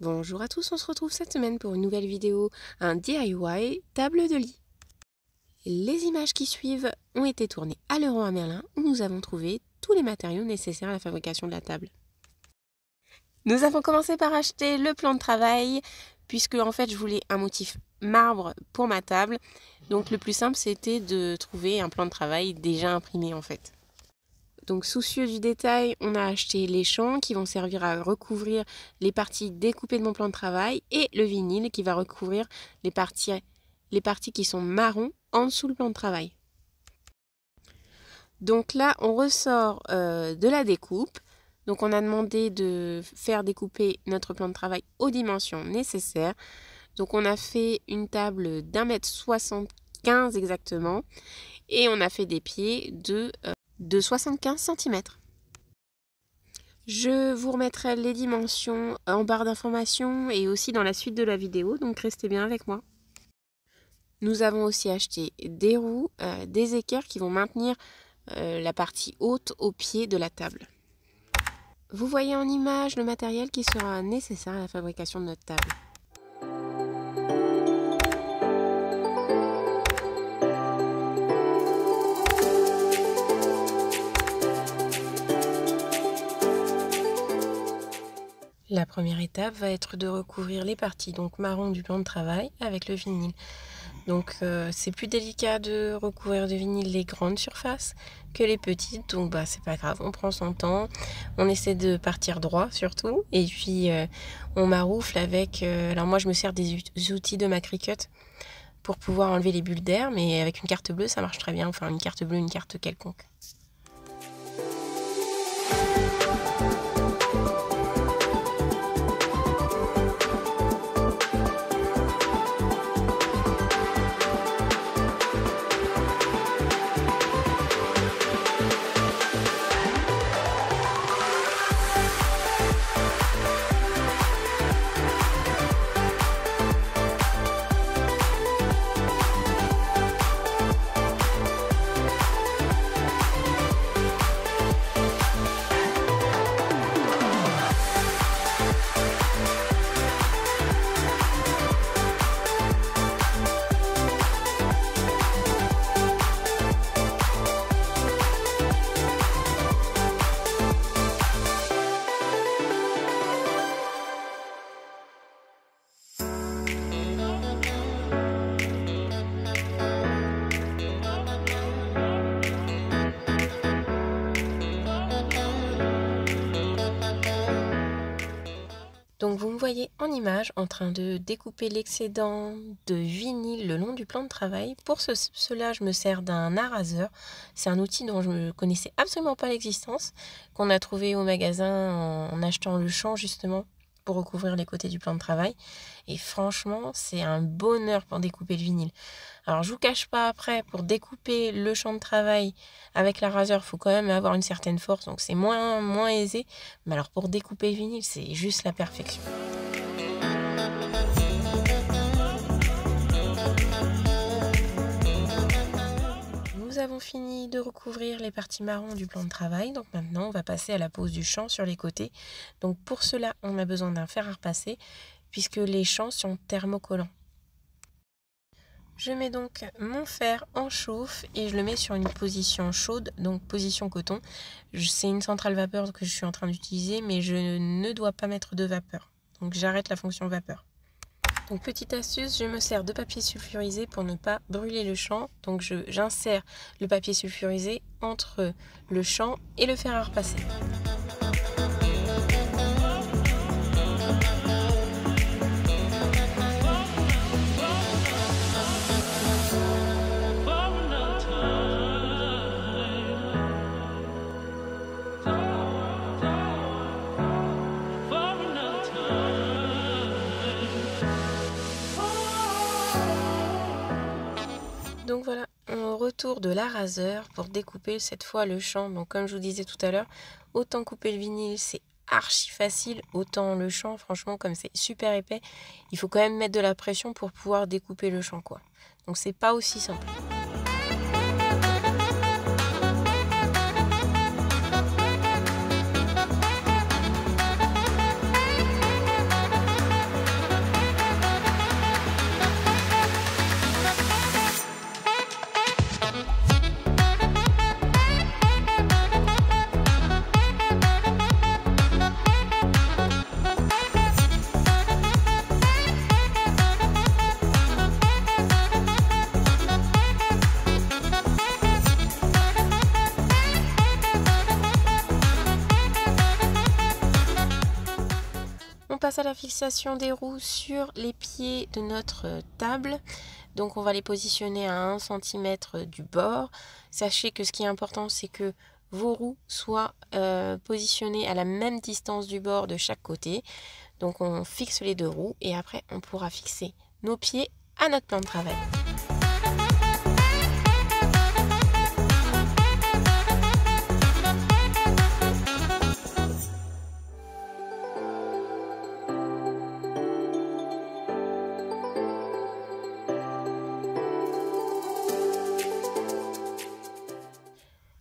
Bonjour à tous, on se retrouve cette semaine pour une nouvelle vidéo, un DIY table de lit. Les images qui suivent ont été tournées à Leroy Merlin où nous avons trouvé tous les matériaux nécessaires à la fabrication de la table. Nous avons commencé par acheter le plan de travail puisque en fait je voulais un motif marbre pour ma table. Donc le plus simple c'était de trouver un plan de travail déjà imprimé en fait. Donc soucieux du détail, on a acheté les champs qui vont servir à recouvrir les parties découpées de mon plan de travail et le vinyle qui va recouvrir les parties qui sont marron en dessous le plan de travail. Donc là, on ressort de la découpe. Donc on a demandé de faire découper notre plan de travail aux dimensions nécessaires. Donc on a fait une table d'1,75 m exactement et on a fait des pieds de 75 cm. Je vous remettrai les dimensions en barre d'informations et aussi dans la suite de la vidéo, donc restez bien avec moi. Nous avons aussi acheté des roues, des équerres qui vont maintenir la partie haute au pied de la table. Vous voyez en image le matériel qui sera nécessaire à la fabrication de notre table. La première étape va être de recouvrir les parties donc marron du plan de travail avec le vinyle. Donc c'est plus délicat de recouvrir de vinyle les grandes surfaces que les petites, donc c'est pas grave, on prend son temps, on essaie de partir droit surtout, et puis on maroufle avec, alors moi je me sers des outils de ma Cricut pour pouvoir enlever les bulles d'air, mais avec une carte bleue ça marche très bien, enfin une carte bleue, une carte quelconque. Donc vous me voyez en image en train de découper l'excédent de vinyle le long du plan de travail. Pour cela, je me sers d'un araseur. C'est un outil dont je ne connaissais absolument pas l'existence, qu'on a trouvé au magasin en achetant le champ justement pour recouvrir les côtés du plan de travail. Et franchement, c'est un bonheur pour découper le vinyle. Alors je vous cache pas, après, pour découper le champ de travail avec l'araseur, il faut quand même avoir une certaine force, donc c'est moins aisé. Mais alors pour découper le vinyle, c'est juste la perfection. Nous avons fini de recouvrir les parties marron du plan de travail, donc maintenant on va passer à la pose du champ sur les côtés. Donc pour cela, on a besoin d'un fer à repasser, puisque les champs sont thermocollants. Je mets donc mon fer en chauffe et je le mets sur une position chaude, donc position coton. C'est une centrale vapeur que je suis en train d'utiliser, mais je ne dois pas mettre de vapeur. Donc j'arrête la fonction vapeur. Donc petite astuce, je me sers de papier sulfurisé pour ne pas brûler le champ. Donc j'insère le papier sulfurisé entre le champ et le fer à repasser. Donc voilà, on retourne de l'araseur pour découper cette fois le champ. Donc comme je vous disais tout à l'heure, autant couper le vinyle c'est archi facile, autant le champ franchement comme c'est super épais, il faut quand même mettre de la pression pour pouvoir découper le champ quoi. Donc c'est pas aussi simple. On passe à la fixation des roues sur les pieds de notre table. Donc on va les positionner à 1 cm du bord. Sachez que ce qui est important, c'est que vos roues soient positionnées à la même distance du bord de chaque côté. Donc on fixe les deux roues et après on pourra fixer nos pieds à notre plan de travail.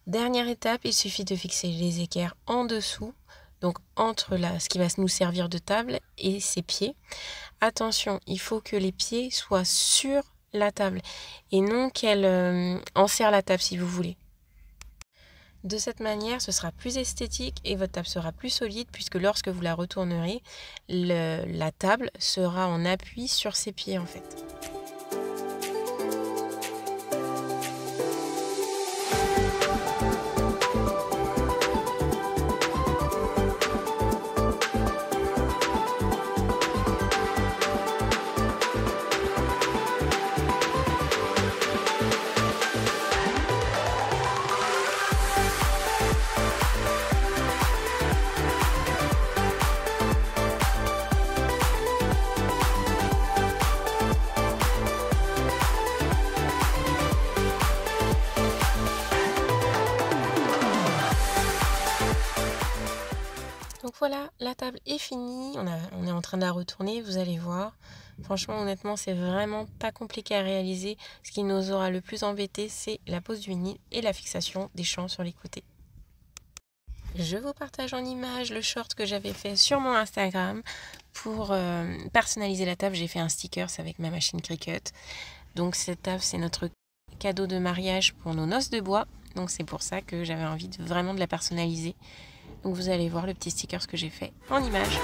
Dernière étape, il suffit de fixer les équerres en dessous, donc entre ce qui va nous servir de table et ses pieds. Attention, il faut que les pieds soient sur la table et non qu'elle enserre la table si vous voulez. De cette manière, ce sera plus esthétique et votre table sera plus solide puisque lorsque vous la retournerez, la table sera en appui sur ses pieds en fait. Donc voilà, la table est finie, on est en train de la retourner, vous allez voir. Franchement, honnêtement, c'est vraiment pas compliqué à réaliser. Ce qui nous aura le plus embêté, c'est la pose du vinyle et la fixation des champs sur les côtés. Je vous partage en image le short que j'avais fait sur mon Instagram. Pour personnaliser la table, j'ai fait un sticker avec ma machine Cricut. Donc cette table, c'est notre cadeau de mariage pour nos noces de bois. Donc c'est pour ça que j'avais envie vraiment de la personnaliser. Donc vous allez voir le petit sticker que j'ai fait en image.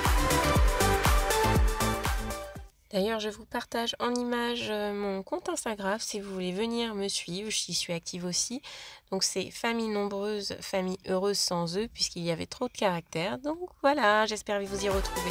D'ailleurs, je vous partage en image mon compte Instagram si vous voulez venir me suivre. J'y suis active aussi. Donc c'est famille nombreuse, famille heureuse sans eux, puisqu'il y avait trop de caractères. Donc voilà, j'espère vous y retrouver.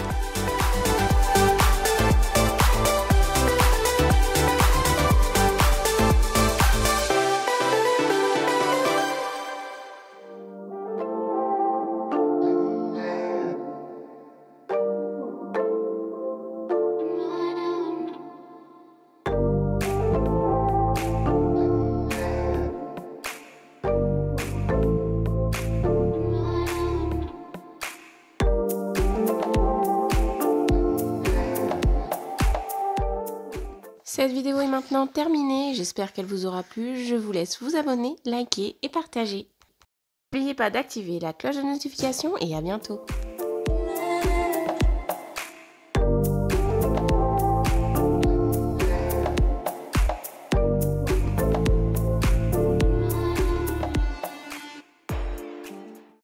Cette vidéo est maintenant terminée, j'espère qu'elle vous aura plu. Je vous laisse vous abonner, liker et partager. N'oubliez pas d'activer la cloche de notification et à bientôt.